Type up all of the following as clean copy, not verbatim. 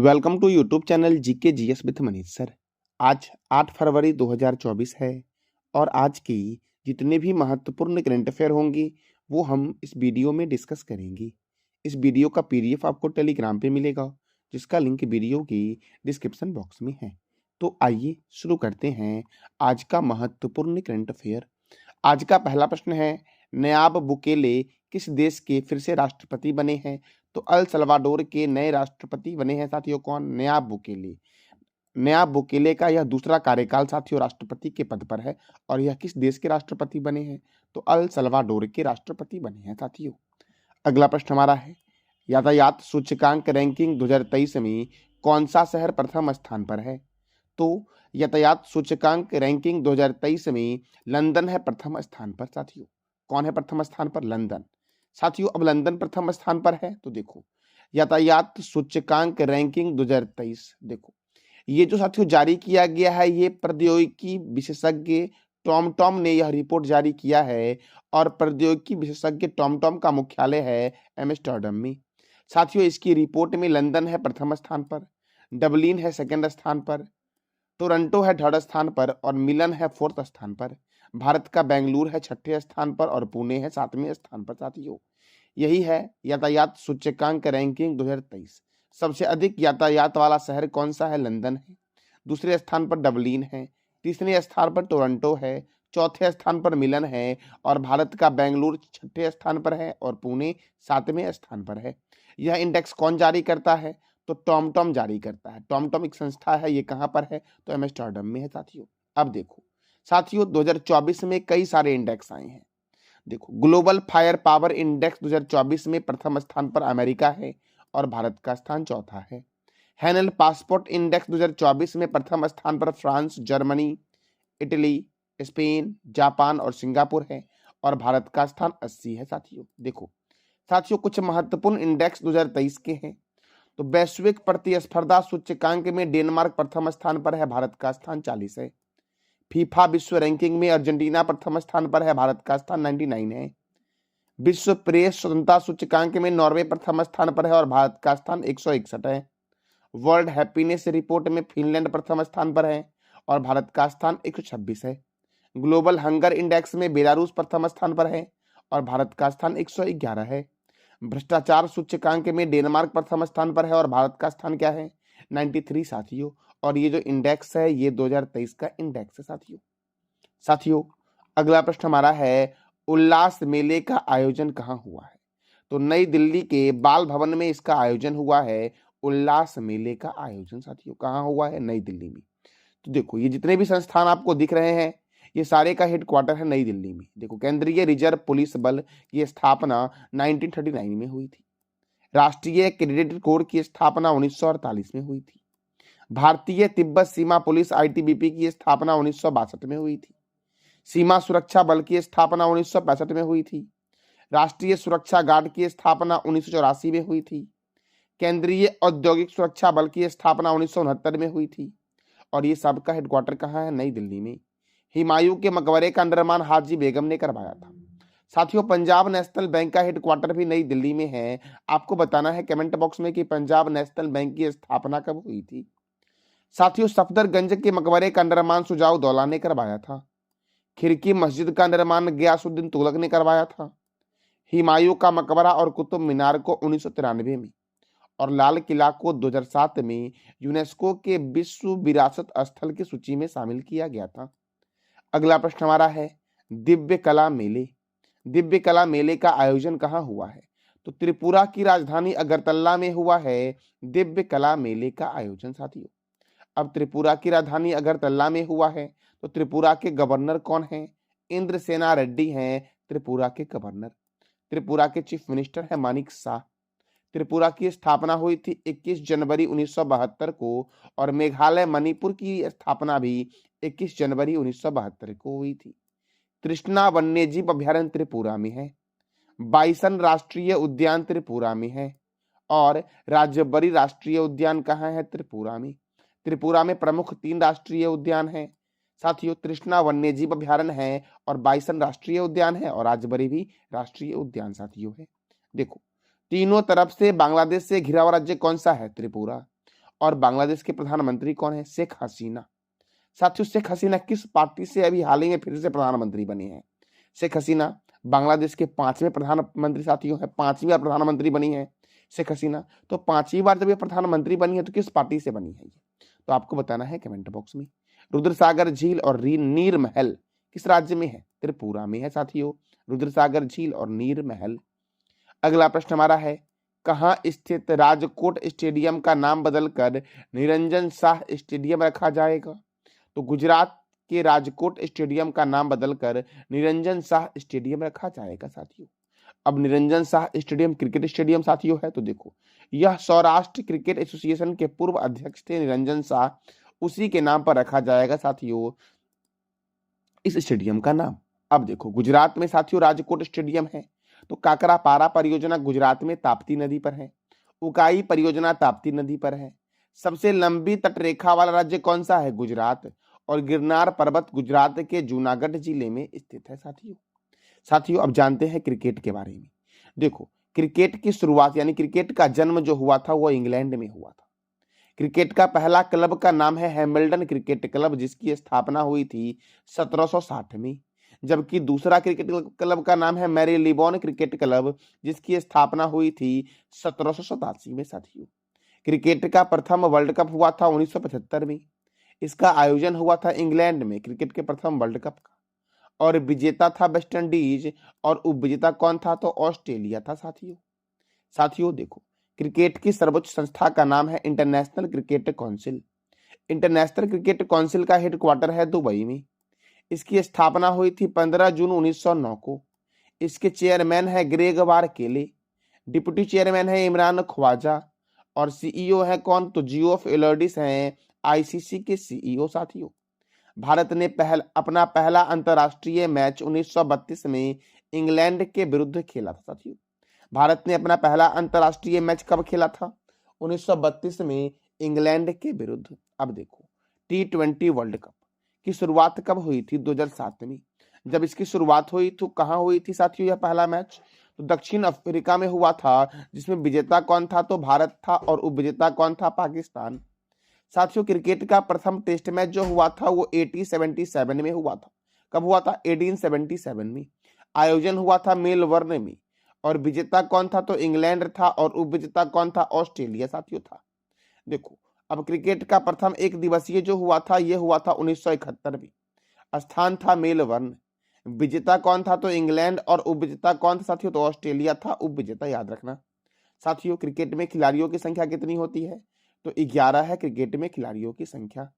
Welcome to YouTube channel GK GS with Manish sir. आज 8 फरवरी 2024 है और आज की जितने भी महत्वपूर्ण करंट अफेयर होंगी वो हम इस वीडियो में डिस्कस करेंगे। इस वीडियो का पीडीएफ आपको टेलीग्राम पे मिलेगा जिसका लिंक वीडियो की डिस्क्रिप्शन बॉक्स में है। तो आइए शुरू करते हैं आज का महत्वपूर्ण करंट अफेयर। आज का पहला प्रश्न है, नयाब बुकेले किस देश के फिर से राष्ट्रपति बने हैं? तो अल सल्वाडोर के नए राष्ट्रपति बने हैं साथियों। कौन? नयाब बुकेले। नयाब बुकेले का यह दूसरा कार्यकाल साथियों राष्ट्रपति के पद पर है और यह किस देश के राष्ट्रपति बने हैं? तो अल सल्वाडोर के राष्ट्रपति बने हैं साथियों। अगला प्रश्न हमारा है, यातायात सूचकांक रैंकिंग 2023 में कौन सा शहर प्रथम स्थान पर है? तो यातायात सूचकांक रैंकिंग 2023 में लंदन है प्रथम स्थान पर साथियों। कौन है प्रथम स्थान पर? लंदन। साथियों अब लंदन प्रथम स्थान पर है तो देखो यातायात सूचकांक रैंकिंग 2023, देखो ये जो साथियों जारी किया गया है ये प्रौद्योगिकी विशेषज्ञ टॉमटॉम ने यह रिपोर्ट जारी किया है और प्रौद्योगिकी विशेषज्ञ टॉमटॉम का मुख्यालय है एम्स्टर्डम में। साथियों इसकी रिपोर्ट में लंदन है प्रथम स्थान पर, डबलिन है सेकंड स्थान पर, टोरंटो है थर्ड स्थान पर और मिलन है फोर्थ स्थान पर। भारत का बेंगलुरु है छठे स्थान पर और पुणे है सातवें स्थान पर साथियों। यही है यातायात सूचकांक रैंकिंग 2023। सबसे अधिक यातायात वाला शहर कौन सा है? लंदन है। दूसरे स्थान पर डबलिन है, तीसरे स्थान पर टोरंटो है, चौथे स्थान पर मिलन है और भारत का बेंगलुरु छठे स्थान पर है और पुणे सातवें स्थान पर है। यह इंडेक्स कौन जारी करता है? तो टॉमटॉम जारी करता है। टॉमटॉम एक संस्था है, ये कहाँ पर है? तो एम्स्टर्डम में है साथियों। अब देखो साथियों 2024 में कई सारे इंडेक्स आए हैं। देखो ग्लोबल फायर पावर इंडेक्स 2024 में प्रथम स्थान पर अमेरिका है और भारत का स्थान चौथा है। हैनल पासपोर्ट इंडेक्स 2024 में प्रथम स्थान पर France, Germany, Italy, Spain, Japan और सिंगापुर है और भारत का स्थान 80 है साथियों। देखो साथियों कुछ महत्वपूर्ण इंडेक्स 2023 के हैं। तो वैश्विक प्रतिस्पर्धा सूचकांक में डेनमार्क प्रथम स्थान पर है, भारत का स्थान 40 है। फीफा विश्व रैंकिंग में अर्जेंटीना प्रथम स्थान पर है, भारत का स्थान 99 है। विश्व प्रेस स्वतंत्रता सूचकांक में नॉर्वे प्रथम स्थान पर है और भारत का स्थान 161 है। वर्ल्ड हैप्पीनेस रिपोर्ट में फिनलैंड प्रथम स्थान पर है और भारत का स्थान 126 है। ग्लोबल हंगर इंडेक्स में बेलारूस प्रथम स्थान पर है और भारत का स्थान 111 है। भ्रष्टाचार सूचकांक में डेनमार्क प्रथम स्थान पर है और भारत का स्थान क्या है? 93 साथियों। और ये जो इंडेक्स है ये 2023 का इंडेक्स है साथियों। साथियों अगला प्रश्न हमारा है, उल्लास मेले का आयोजन कहाँ हुआ है? तो नई दिल्ली के बाल भवन में इसका आयोजन हुआ है। उल्लास मेले का आयोजन साथियों कहाँ हुआ है? नई दिल्ली में। तो देखो ये जितने भी संस्थान आपको दिख रहे हैं ये सारे का हेडक्वार्टर है नई दिल्ली में। देखो केंद्रीय रिजर्व पुलिस बल की स्थापना 1939 में हुई थी। राष्ट्रीय क्रेडिट कोर की स्थापना 1948 में हुई थी। भारतीय तिब्बत सीमा पुलिस आईटीबीपी की स्थापना 1962 में हुई थी। सीमा सुरक्षा बल की स्थापना 1965 में हुई थी। राष्ट्रीय सुरक्षा गार्ड की स्थापना 1984 में हुई थी। केंद्रीय औद्योगिक सुरक्षा बल की स्थापना 1969 में हुई थी और ये सबका हेडक्वार्टर कहाँ है? नई दिल्ली में। हुमायूं के मकबरे का निर्माण हाजी बेगम ने करवाया था। साथियों पंजाब नेशनल बैंक का हेडक्वार्टर भी नई दिल्ली में है। आपको बताना है कमेंट बॉक्स में कि पंजाब नेशनल बैंक की स्थापना कब हुई थी। साथियों सफदरगंज के मकबरे का निर्माण शुजाउद्दौला ने करवाया था। खिरकी मस्जिद का निर्माण गयासुद्दीन तुगलक ने करवाया था। हुमायूं का मकबरा और कुतुब मीनार को 1993 में और लाल किला को 2007 में यूनेस्को के विश्व विरासत स्थल की सूची में शामिल किया गया था। अगला प्रश्न हमारा है, दिव्य कला मेले। दिव्य कला मेले का आयोजन कहाँ हुआ है? तो त्रिपुरा की राजधानी अगरतला में हुआ है दिव्य कला मेले का आयोजन साथियों। अब त्रिपुरा की राजधानी अगरतला में हुआ है तो त्रिपुरा के गवर्नर कौन है? इंद्रसेना रेड्डी हैं त्रिपुरा के गवर्नर। त्रिपुरा के चीफ मिनिस्टर है मानिक शाह। त्रिपुरा की स्थापना हुई थी 21 जनवरी 1972 को और मेघालय मणिपुर की स्थापना भी 21 जनवरी 1972 को हुई थी। तृष्णा वन्यजीव अभ्यारण्य त्रिपुरा में है। बाइसन राष्ट्रीय उद्यान त्रिपुरा में है और राजबरी राष्ट्रीय उद्यान कहाँ है? त्रिपुरा में। त्रिपुरा में प्रमुख 3 राष्ट्रीय उद्यान हैं साथियों। तृष्णा वन्यजीव अभ्यारण्य है और बाइसन राष्ट्रीय उद्यान है और राजबरी भी राष्ट्रीय उद्यान साथियों है। देखो तीनों तरफ से बांग्लादेश से घिरा हुआ राज्य कौन सा है? त्रिपुरा। और बांग्लादेश के प्रधानमंत्री कौन है? शेख हसीना। साथियों, शेख हसीना किस पार्टी से अभी हाल ही में फिर से प्रधानमंत्री बनी है? शेख हसीना बांग्लादेश के 5वें प्रधानमंत्री साथियों है, 5वीं बार प्रधानमंत्री बनी है शेख हसीना। तो 5वीं बार जब ये प्रधानमंत्री बनी है तो किस पार्टी से बनी है ये? तो आपको बताना है कमेंट बॉक्स में। रुद्रसागर झील और नीर महल किस राज्य में है? त्रिपुरा में है साथियों, रुद्रसागर झील और नीर महल। अगला प्रश्न हमारा है, कहाँ स्थित राजकोट स्टेडियम का नाम बदलकर निरंजन शाह स्टेडियम रखा जाएगा? तो गुजरात के राजकोट स्टेडियम का नाम बदलकर निरंजन शाह स्टेडियम रखा जाएगा साथियों। अब Niranjan Shah stadium cricket stadium साथियों है, तो देखो यह सौराष्ट्र क्रिकेट एसोसिएशन के पूर्व अध्यक्ष थे निरंजन शाह, उसी के नाम पर रखा जाएगा साथियों इस स्टेडियम का नाम। अब देखो गुजरात में साथियों राजकोट स्टेडियम है, तो काकरापारा परियोजना गुजरात में ताप्ती नदी पर है, उकाई परियोजना ताप्ती नदी पर है। सबसे लंबी तटरेखा वाला राज्य कौन सा है? गुजरात। और गिरनार पर्वत गुजरात के जूनागढ़ जिले में स्थित है साथियों अब जानते हैं क्रिकेट के बारे में। देखो क्रिकेट की शुरुआत यानी क्रिकेट का जन्म जो हुआ था वो इंग्लैंड में हुआ था। क्रिकेट का पहला क्लब का नाम है हैमिल्टन क्रिकेट क्लब, जिसकी स्थापना हुई थी 1760 में। जबकि दूसरा क्रिकेट क्लब का नाम है मैरीलिबॉन क्रिकेट क्लब, जिसकी स्थापना हुई थी 1787 में साथियों। क्रिकेट का प्रथम वर्ल्ड कप हुआ था 1975 में। इसका आयोजन हुआ था इंग्लैंड में क्रिकेट के प्रथम वर्ल्ड कप का, और विजेता था वेस्ट इंडीज और उपविजेता कौन था? तो ऑस्ट्रेलिया था साथियों देखो क्रिकेट की सर्वोच्च संस्था का नाम है international cricket council. International cricket council का हेडक्वार्टर है दुबई में। इसकी स्थापना हुई थी 15 जून 1909 को। इसके चेयरमैन है ग्रेग वारकेले, डिप्टी चेयरमैन है इमरान ख्वाजा, और सीईओ है कौन? तो जियोफ एलर्डिस हैं आईसीसी के सीईओ साथियों। भारत ने अपना पहला अंतरराष्ट्रीय मैच 1932 में इंग्लैंड के विरुद्ध खेला था साथियों। भारत ने अपना पहला अंतरराष्ट्रीय मैच कब खेला था? 1932 में इंग्लैंड के विरुद्ध। अब देखो T20 वर्ल्ड कप की शुरुआत कब हुई थी? 2007 में। जब इसकी शुरुआत हुई तो कहाँ हुई थी साथियों यह पहला मैच? तो दक्षिण अफ्रीका में हुआ था, जिसमें विजेता कौन था? तो भारत था, और उपविजेता कौन था? पाकिस्तान। साथियों क्रिकेट का प्रथम टेस्ट मैच जो हुआ था वो 1877 में हुआ था। कब हुआ था? 1877 में। आयोजन हुआ था मेलबर्न में, और विजेता कौन था? तो इंग्लैंड था, और उपविजेता कौन था? ऑस्ट्रेलिया साथियों था। देखो अब क्रिकेट का प्रथम एक दिवसीय जो हुआ था ये हुआ था 1971 में। स्थान था मेलबर्न। विजेता कौन था? तो इंग्लैंड, और उपविजेता कौन था साथियों? तो ऑस्ट्रेलिया था उपविजेता, याद रखना। साथियों क्रिकेट में खिलाड़ियों की संख्या कितनी होती है? तो 11 है क्रिकेट में खिलाड़ियों की संख्या।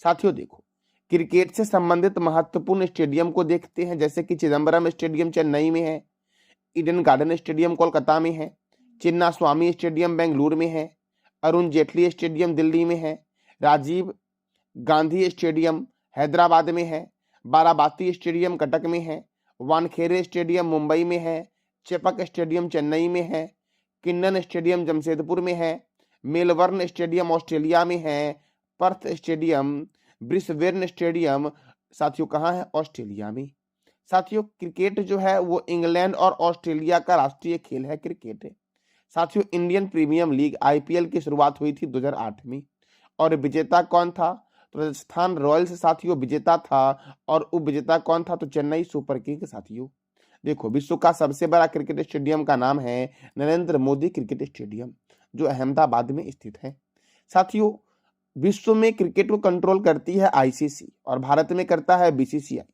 साथियों देखो क्रिकेट से संबंधित महत्वपूर्ण स्टेडियम को देखते हैं, जैसे कि चिदम्बरम स्टेडियम चेन्नई में है, ईडन गार्डन स्टेडियम कोलकाता में है, चिन्ना स्वामी स्टेडियम बेंगलुरु में है, अरुण जेटली स्टेडियम दिल्ली में है, राजीव गांधी स्टेडियम हैदराबाद में है, बाराबाती स्टेडियम कटक में है, वानखेड़े स्टेडियम मुंबई में है, चेपक स्टेडियम चेन्नई में है, किन्नन स्टेडियम जमशेदपुर में है, मेलबर्न स्टेडियम ऑस्ट्रेलिया में है, पर्थ स्टेडियम, ब्रिस्बेन स्टेडियम साथियों कहाँ है? ऑस्ट्रेलिया में। साथियों क्रिकेट जो है वो इंग्लैंड और ऑस्ट्रेलिया का राष्ट्रीय खेल है क्रिकेट है। साथियों इंडियन प्रीमियम लीग आईपीएल की शुरुआत हुई थी 2008 में, और विजेता कौन था? तो राजस्थान रॉयल्स साथियों विजेता था, और उपविजेता कौन था? तो चेन्नई सुपर किंग साथियों। देखो विश्व का सबसे बड़ा क्रिकेट स्टेडियम का नाम है नरेंद्र मोदी क्रिकेट स्टेडियम, जो अहमदाबाद में स्थित है। साथियों विश्व में क्रिकेट को कंट्रोल करती है आईसीसी, और भारत में करता है बीसीसीआई।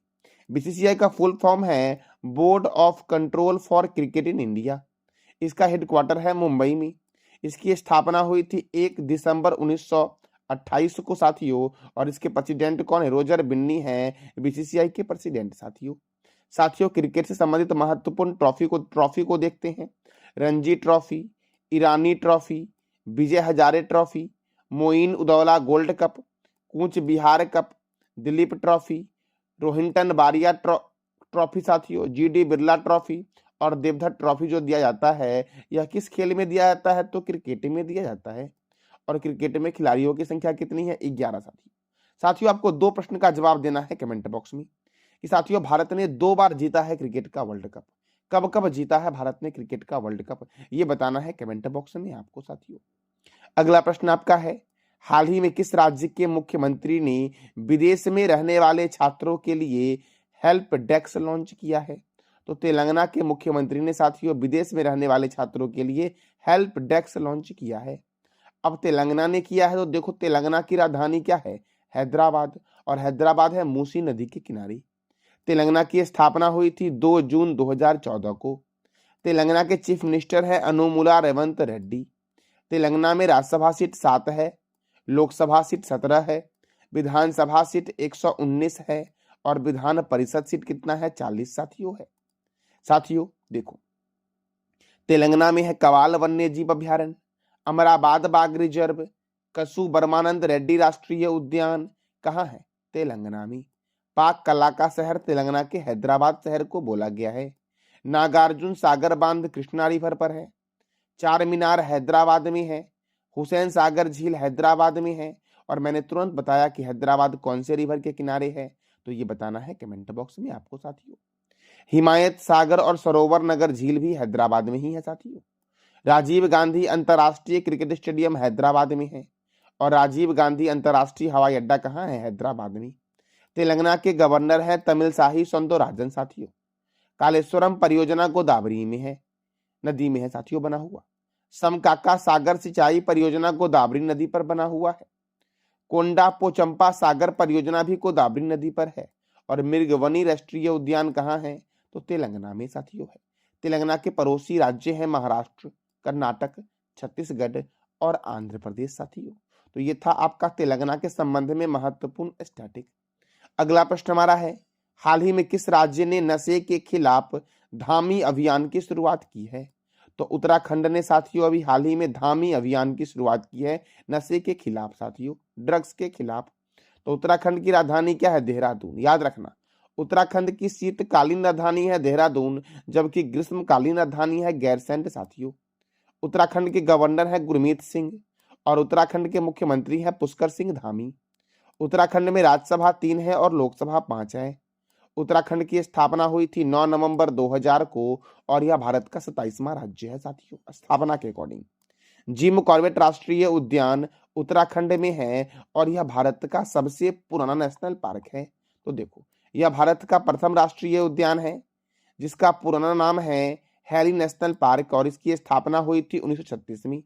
बीसीसीआई का फुल फॉर्म है board of control for cricket in India. इसका हेडक्वार्टर है मुंबई में। इसकी स्थापना हुई थी 1 दिसंबर 1928 को साथियों, और इसके प्रेसिडेंट कौन है? रोजर बिन्नी है बीसीसीआई के प्रेसिडेंट साथियों क्रिकेट से संबंधित महत्वपूर्ण ट्रॉफी को देखते हैं। Ranji trophy, Irani trophy, Vijay Hazare trophy, Moin Uddaula gold cup, Cooch Behar cup, Duleep trophy, Rohinton Baria trophy साथियों, जीडी बिरला ट्रॉफी, और देवधर ट्रॉफी जो दिया जाता है यह किस खेल में दिया जाता है? तो क्रिकेट में दिया जाता है। और क्रिकेट में खिलाड़ियों की संख्या कितनी है? 11 साथियों आपको 2 प्रश्न का जवाब देना है कमेंट बॉक्स में कि साथियों भारत ने 2 बार जीता है क्रिकेट का वर्ल्ड कप। कब कब जीता है भारत ने क्रिकेट का वर्ल्ड कप, ये बताना है कमेंट बॉक्स में आपको साथियों। अगला प्रश्न आपका है हाल ही में किस राज्य के मुख्यमंत्री ने विदेश में रहने वाले छात्रों के लिए हेल्प डेस्क लॉन्च किया है? तो तेलंगाना के मुख्यमंत्री ने साथियों विदेश में रहने वाले छात्रों के लिए हेल्प डेस्क लॉन्च किया है। अब तेलंगाना ने किया है तो देखो तेलंगाना की राजधानी क्या है? हैदराबाद, और हैदराबाद है मूसी नदी के किनारे। तेलंगाना की स्थापना हुई थी 2 जून 2014 को। तेलंगाना के चीफ मिनिस्टर है अनुमुला रेवंत रेड्डी। तेलंगाना में राज्यसभा सीट 7 है, लोकसभा सीट 17 है, विधानसभा सीट 119 है और विधान परिषद सीट कितना है? 40 साथियों है। साथियों देखो तेलंगाना में है कवाल वन्य जीव अभ्यारण्य, अमराबाद बाघ रिजर्व, कसु बर्मानंद रेड्डी राष्ट्रीय उद्यान। कहाँ है? तेलंगाना में। पाक कला का शहर तेलंगाना के हैदराबाद शहर को बोला गया है। नागार्जुन सागर बांध कृष्णा रिवर पर है। चार मीनार हैदराबाद में है। हुसैन सागर झील हैदराबाद में है। और मैंने तुरंत बताया कि हैदराबाद कौन से रिवर के किनारे है, तो ये बताना है कमेंट बॉक्स में आपको साथियों। हिमायत सागर और सरोवर नगर झील भी हैदराबाद में ही है साथियों। राजीव गांधी अंतर्राष्ट्रीय क्रिकेट स्टेडियम हैदराबाद में है और राजीव गांधी अंतर्राष्ट्रीय हवाई अड्डा कहाँ है? हैदराबाद में। तेलंगाना के गवर्नर है तमिलसाई सौंदरराजन साथियों। कालेश्वरम परियोजना गोदावरी में है, नदी में है साथियों बना हुआ। समकाका सागर सिंचाई परियोजना गोदावरी नदी पर बना हुआ है। कोंडा पोचंपा सागर परियोजना भी गोदावरी नदी पर है। और मृगवनी राष्ट्रीय उद्यान कहाँ है? तो तेलंगाना में साथियों है। तेलंगाना के पड़ोसी राज्य हैं महाराष्ट्र, कर्नाटक, छत्तीसगढ़ और आंध्र प्रदेश साथियों। तो ये था आपका तेलंगाना के संबंध में महत्वपूर्ण स्टैटिक। अगला प्रश्न हमारा है, हाल ही में किस राज्य ने नशे के खिलाफ धामी अभियान की शुरुआत की है? तो उत्तराखंड ने साथियों अभी हाल ही में धामी अभियान की शुरुआत की है नशे के खिलाफ साथियों, ड्रग्स के खिलाफ। तो उत्तराखंड की राजधानी क्या है? देहरादून। याद रखना उत्तराखंड की शीतकालीन राजधानी है देहरादून, जबकि ग्रीष्मकालीन राजधानी है गैरसैंण साथियों। उत्तराखंड के गवर्नर है गुरमीत सिंह और उत्तराखंड के मुख्यमंत्री है पुष्कर सिंह धामी। उत्तराखंड में राज्यसभा 3 है और लोकसभा 5 है। उत्तराखंड की स्थापना हुई थी 9 नवंबर 2000 को और यह भारत का 27वां राज्य है साथियों स्थापना के अकॉर्डिंग। जिम कॉर्बेट राष्ट्रीय उद्यान उत्तराखंड में है और यह भारत का सबसे पुराना नेशनल पार्क है। तो देखो यह भारत का प्रथम राष्ट्रीय उद्यान है जिसका पुराना नाम है हैली नेशनल पार्क और इसकी स्थापना हुई थी 1936 में।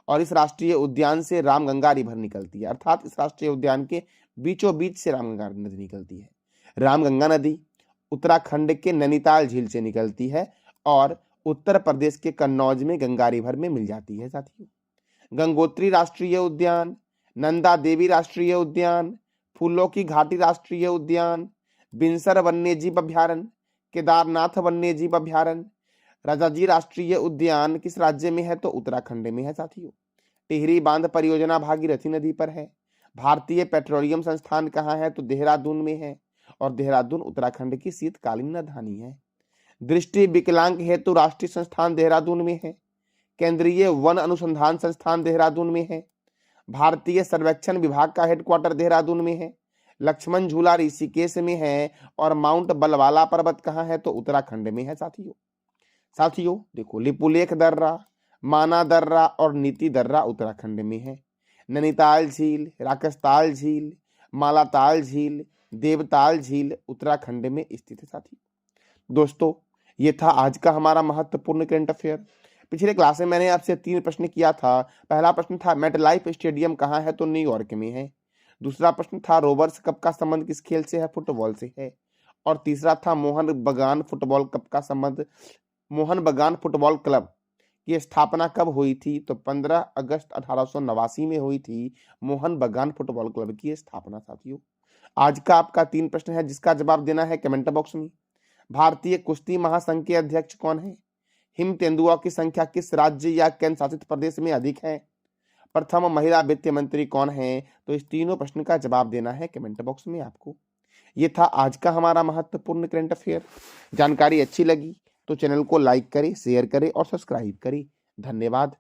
और इस राष्ट्रीय उद्यान से रामगंगा रिवर निकलती है, अर्थात इस राष्ट्रीय उद्यान के बीचों बीच से रामगंगा नदी निकलती है। रामगंगा नदी उत्तराखंड के नैनीताल झील से निकलती है और उत्तर प्रदेश के कन्नौज में गंगा रिवर में मिल जाती है साथियों। गंगोत्री राष्ट्रीय उद्यान, नंदा देवी राष्ट्रीय उद्यान, फूलों की घाटी राष्ट्रीय उद्यान, बिनसर वन्यजीव अभ्यारण्य, केदारनाथ वन्यजीव अभ्यारण्य, राजाजी राष्ट्रीय उद्यान किस राज्य में है? तो उत्तराखंड में है साथियों। टिहरी बांध परियोजना भागीरथी नदी पर है। भारतीय पेट्रोलियम संस्थान कहाँ है? तो देहरादून में है और देहरादून उत्तराखंड की शीतकालीन राजधानी है। दृष्टि विकलांग हेतु राष्ट्रीय संस्थान देहरादून में है। केंद्रीय वन अनुसंधान संस्थान देहरादून में है। भारतीय सर्वेक्षण विभाग का हेडक्वार्टर देहरादून में है। लक्ष्मण झूला ऋषिकेश में है और माउंट बलवाला पर्वत कहाँ है? तो उत्तराखंड में है साथियों। साथियों देखो लिपुलेख दर्रा, माना दर्रा और नीति दर्रा उत्तराखंड में है। नैनीताल झील, राकसताल झील, मालाताल झील, देवताल झील उत्तराखंड में स्थित है साथियों। दोस्तों ये था आज का हमारा महत्वपूर्ण करंट अफेयर। पिछले क्लास में मैंने आपसे 3 प्रश्न किया था। पहला प्रश्न था मेटलाइफ स्टेडियम कहाँ है? तो न्यूयॉर्क में है। दूसरा प्रश्न था रोवर्स कप का संबंध किस खेल से है? फुटबॉल से है। और तीसरा था मोहन बगान फुटबॉल कप का संबंध मोहन बगान फुटबॉल क्लब की स्थापना कब हुई थी? तो 15 अगस्त 1889 में हुई थी मोहन बगान फुटबॉल क्लब की स्थापना साथियों। आज का आपका 3 प्रश्न है जिसका जवाब देना है कमेंट बॉक्स में। भारतीय कुश्ती महासंघ के अध्यक्ष कौन है? हिम तेंदुआ की संख्या किस राज्य या केंद्र शासित प्रदेश में अधिक है? प्रथम महिला वित्त मंत्री कौन है? तो इस तीनों प्रश्न का जवाब देना है कमेंट बॉक्स में आपको। ये था आज का हमारा महत्वपूर्ण करंट अफेयर। जानकारी अच्छी लगी तो चैनल को लाइक करें, शेयर करें और सब्सक्राइब करें। धन्यवाद।